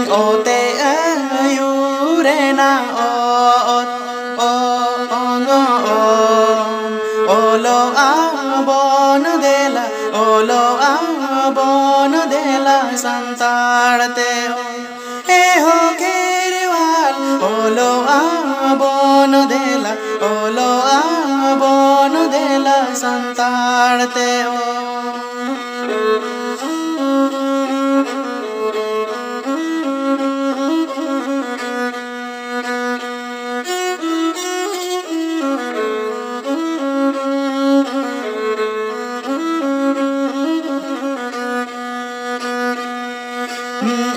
O te ayurena olo abon de la santarte e ho kerwal olo abon de la santarte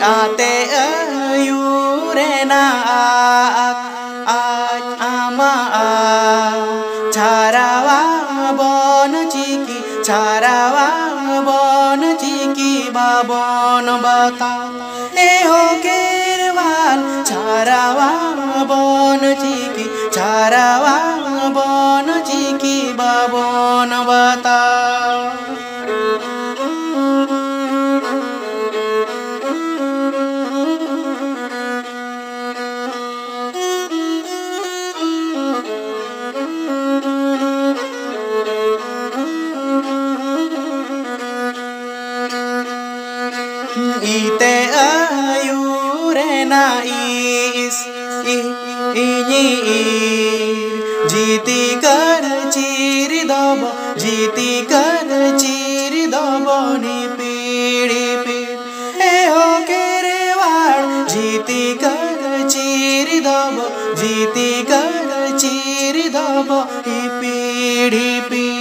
ate ayurena ama charawa bon chiki babon bata e ho kerwal charawa bon chiki babon bata ite ayurena jiti kar chiri dobo ni pidi pid e ho kerwal jiti kar chiri dobo ni pidi pid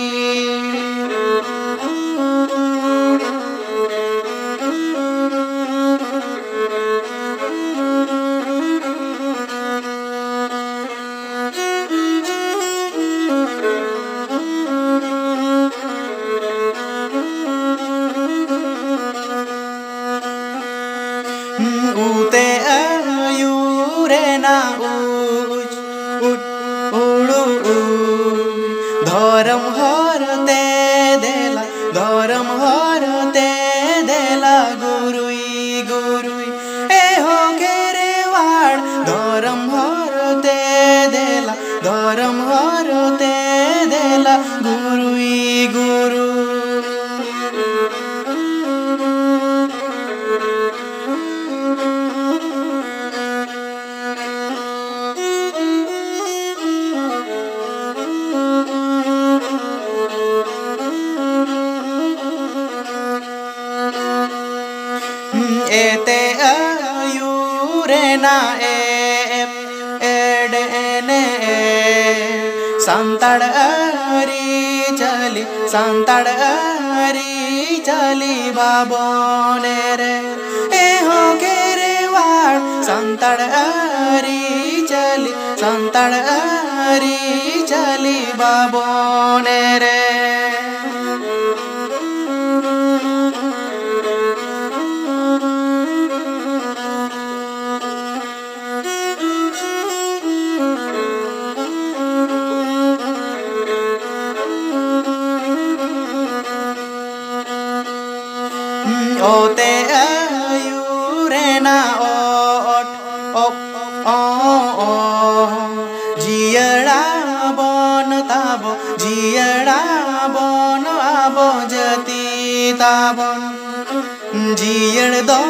ute ayurena ulu dharam harate dela gurui e ho kerwal dharam harate dela gurui ete ayurena edene santar ari chali babone re e ho kerwal santar ari chali babone re o te ayurena jiyada bon abo jati tabon jiyad do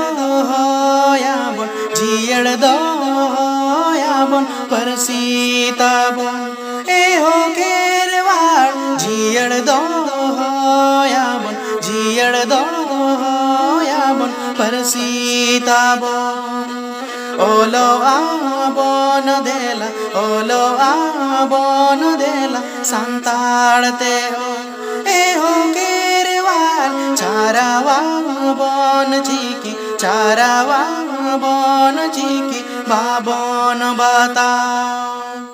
yabon parsita bon e ho kerwal jiyad do yabon parsita bon olo abon dela santarte e ho kerwal charawa bon कौन जी की बाबन बताओ।